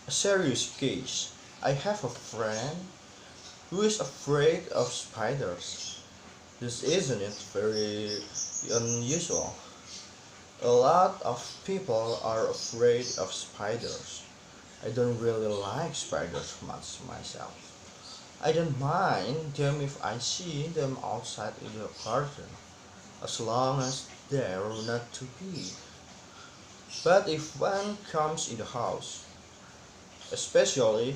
A serious case. I have a friend who is afraid of spiders. This isn't it very unusual. A lot of people are afraid of spiders. I don't really like spiders much myself. I don't mind them if I see them outside in the garden, as long as they're not too big. But if one comes in the house, especially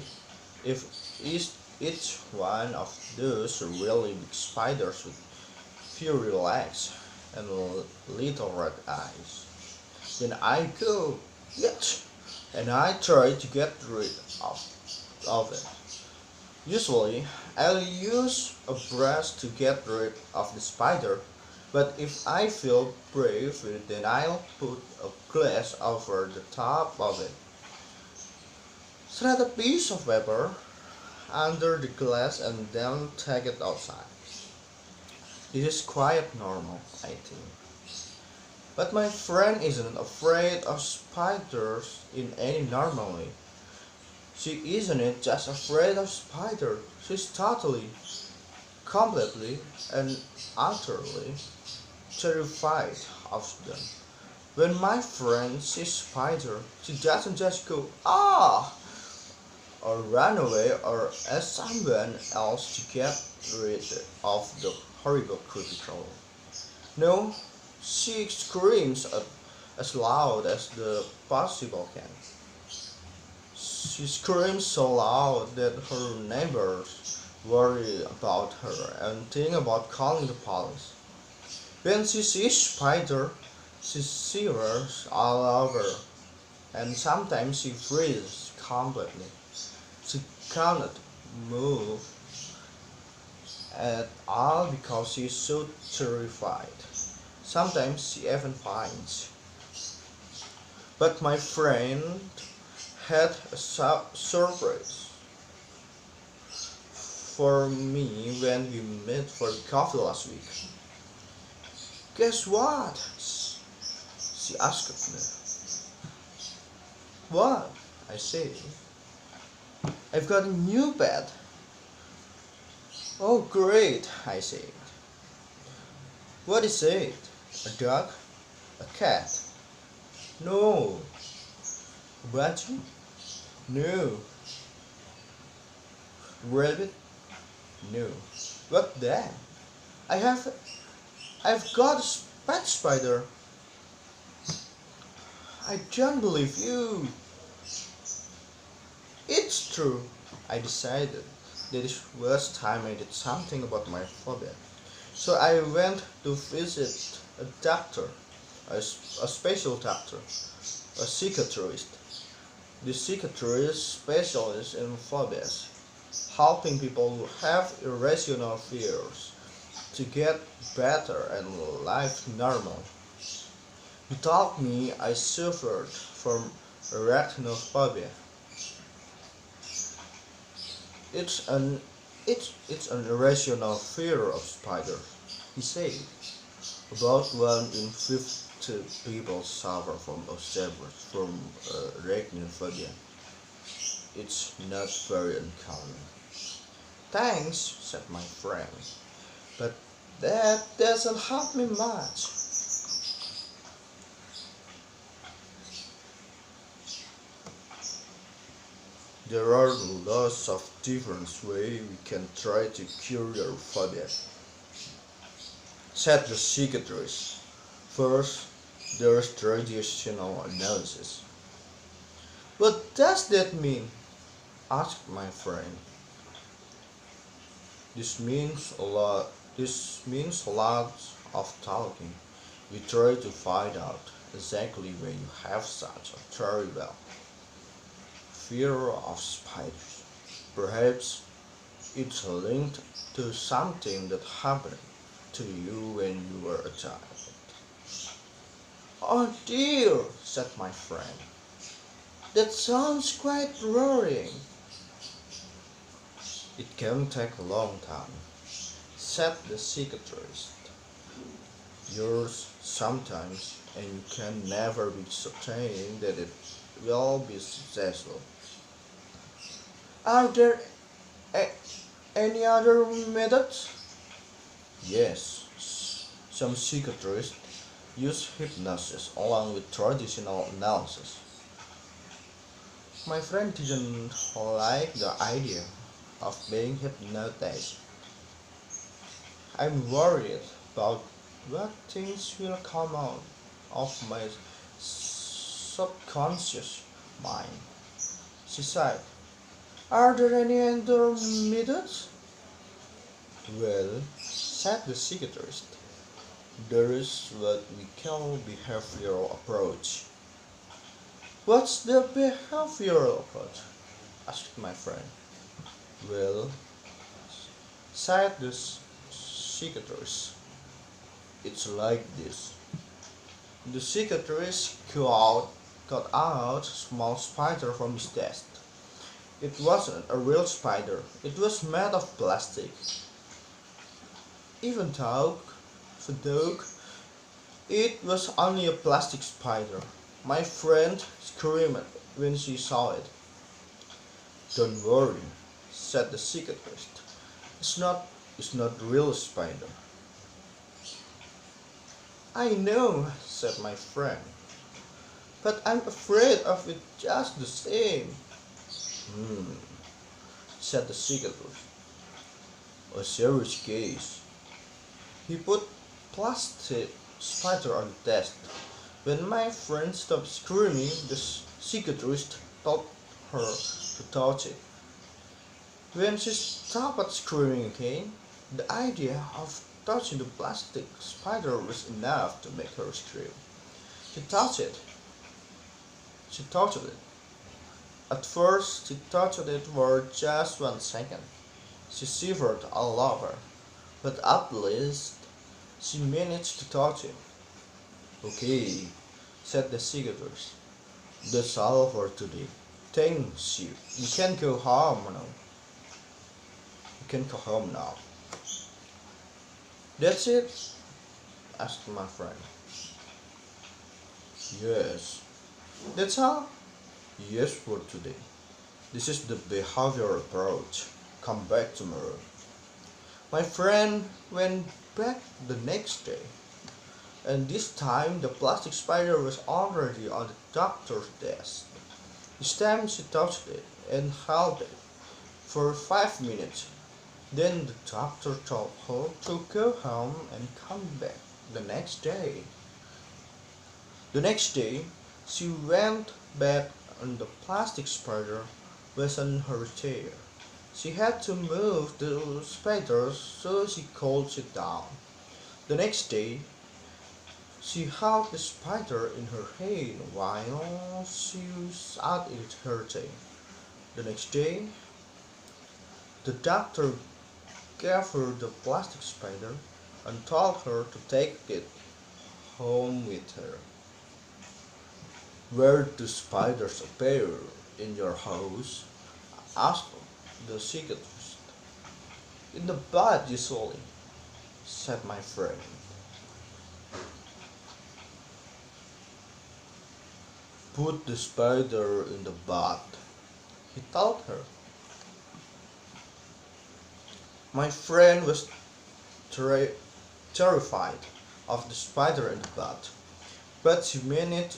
if it's one of those really big spiders with furry legs and little red eyes, then I go, yes, and I try to get rid of it. Usually, I'll use a brush to get rid of the spider, but if I feel brave, then I'll put a glass over the top of it. Thread a piece of paper under the glass and then take it outside. This is quite normal, I think. But my friend isn't afraid of spiders in any normal way. She isn't just afraid of spiders, she's totally, completely, and utterly terrified of them. When my friend sees spider, she doesn't just go, ah, or run away or ask someone else to get rid of the horrible creature. No, she screams as loud as the possible can. She screams so loud that her neighbors worry about her and think about calling the police. When she sees spider, she shivers all over, and sometimes she freezes completely. She cannot move at all because she is so terrified. Sometimes she even faints. But my friend had a surprise for me when we met for coffee last week. Guess what? She asked me. What? I said. I've got a new pet. Oh, great, I said. What is it? A dog? A cat? No. A budgie? No. Rabbit? No. What then? I have, I've got a pet spider. I don't believe you. It's true. I decided that it was time I did something about my phobia. So I went to visit a doctor, a special doctor, a psychiatrist. The psychiatrist specializes in phobias, helping people who have irrational fears to get better and live normal. He told me I suffered from arachnophobia. It's an it's an irrational fear of spiders. He said about 1 in 50 people suffer from arachnophobia. It's not very uncommon. Thanks, said my friend, but that doesn't help me much. There are lots of different ways we can try to cure your phobia, said the psychiatrist. First, there's traditional analysis. What does that mean? Asked my friend. This means a lot. This means lots of talking. We try to find out exactly when you have such a terrible fear of spiders. Perhaps it's linked to something that happened to you when you were a child. Oh dear, said my friend. That sounds quite worrying. It can take a long time, said the psychiatrist. Yours sometimes, and you can never be certain that it will be successful. Are there a- any other methods? Yes, some psychiatrists use hypnosis along with traditional analysis. My friend didn't like the idea of being hypnotized. I'm worried about what things will come out of my subconscious mind. She sighed. Are there any other methods? Well, said the psychiatrist, there is what we call behavioral approach. What's the behavioral approach? Asked my friend. Well, said the psychiatrist, it's like this. The psychiatrist got out a small spider from his desk. It wasn't a real spider, it was made of plastic. Even though it was only a plastic spider, my friend screamed when she saw it. Don't worry, said the psychiatrist. It's not it's not real spider. I know, said my friend, but I'm afraid of it just the same. Hmm, said the psychiatrist. A serious case. He put plastic spider on the desk. When my friend stopped screaming, the psychiatrist told her to touch it. When she stopped screaming again, the idea of touching the plastic spider was enough to make her scream. She touched it. She touched it. At first, she touched it for just 1 second. She shivered all over, but at least she managed to touch it. Okay, said the psychiatrist. That's all for today. Thanks you. You can go home now. You can go home now. That's it? Asked my friend. Yes. That's all? Yes, for today. This is the behavioral approach. Come back tomorrow. My friend went back the next day, and this time the plastic spider was already on the doctor's desk. This time she touched it and held it for 5 minutes. Then the doctor told her to go home and come back the next day. The next day, she went back and the plastic spider was on her chair. She had to move the spider so she could sit down. The next day, she held the spider in her hand while she sat at her chair. The next day, the doctor gave her the plastic spider and told her to take it home with her. Where do spiders appear in your house? Asked the psychiatrist. In the bed usually, said my friend. Put the spider in the bed, he told her. My friend was terrified of the spider in the bed, but she managed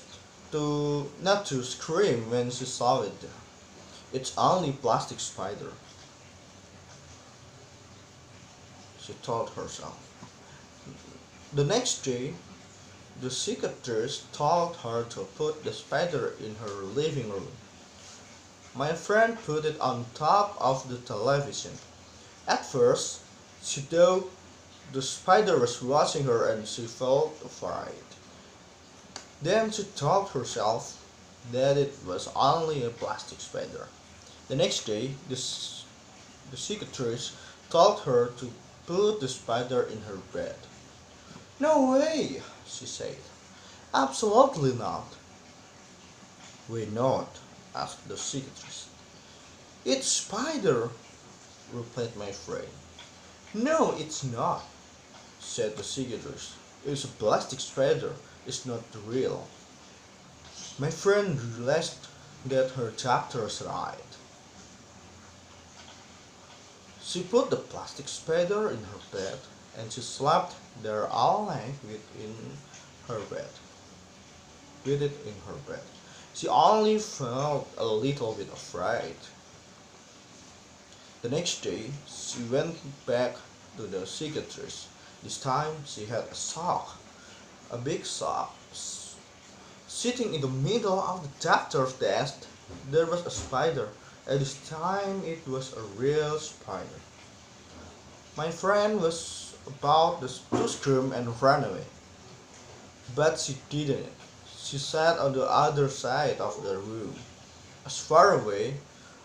to not to scream when she saw it. It's only plastic spider, she told herself. The next day, the psychiatrist told her to put the spider in her living room. My friend put it on top of the television. At first, she thought the spider was watching her and she felt afraid. Then she told herself that it was only a plastic spider. The next day, the psychiatrist told her to put the spider in her bed. No way, she said. Absolutely not. Why not? Asked the psychiatrist. It's spider, replied my friend. No, it's not, said the psychiatrist. It's a plastic spider. It's not real. My friend realized that her doctor was right. She put the plastic spider in her bed and she slept there all night her bed, with it in her bed. She only felt a little bit afraid. The next day, she went back to the psychiatrist. This time, she had a sock, a big sock. Sitting in the middle of the doctor's desk, there was a spider. At this time, it was a real spider. My friend was about to scream and run away, but she didn't. She sat on the other side of the room, as far away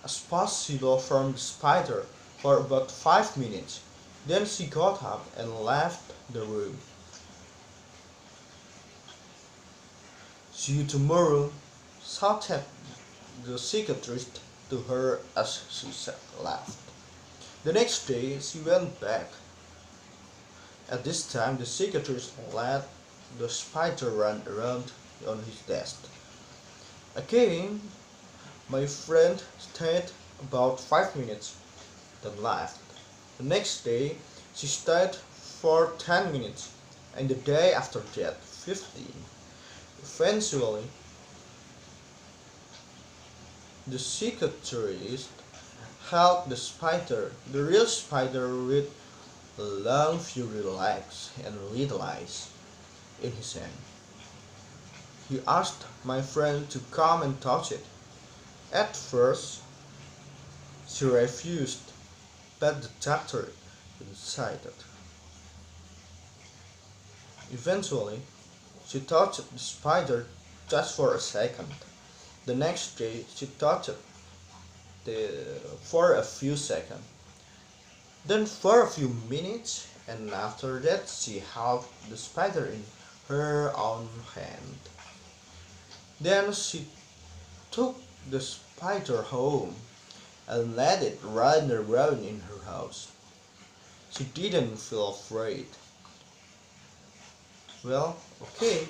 as possible from the spider for about 5 minutes. Then she got up and left the room. "See you tomorrow," shouted the psychiatrist to her as she left. The next day she went back. At this time the psychiatrist let the spider run around on his desk. Again, my friend stayed about 5 minutes, then left. The next day she stayed for 10 minutes, and the day after that 15. Eventually, the psychiatrist held the real spider with long furry legs and little eyes, in his hand. He asked my friend to come and touch it. At first, she refused, but the doctor insisted. Eventually, she touched the spider just for a second. The next day, she touched it for a few seconds, then for a few minutes, and after that, she held the spider in her own hand. Then she took the spider home and let it run around in her house. She didn't feel afraid. Well, okay,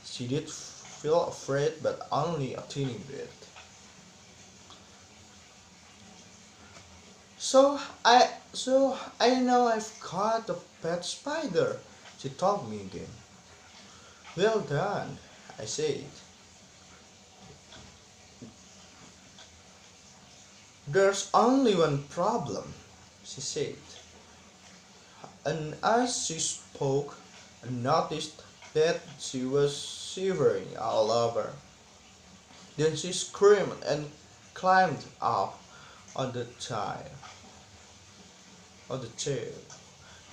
she did feel afraid, but only a teeny bit. So I know I've caught a pet spider, she told me again. "Well done," I said. "There's only one problem," she said. And as she spoke, I noticed that she was shivering all over. Then she screamed and climbed up on the chair.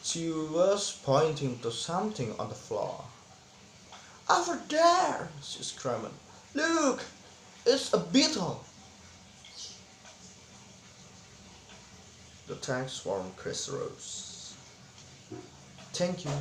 She was pointing to something on the floor. "Over there!" she screamed. "Look! It's a beetle!" The thanks from Chris Rose. Thank you.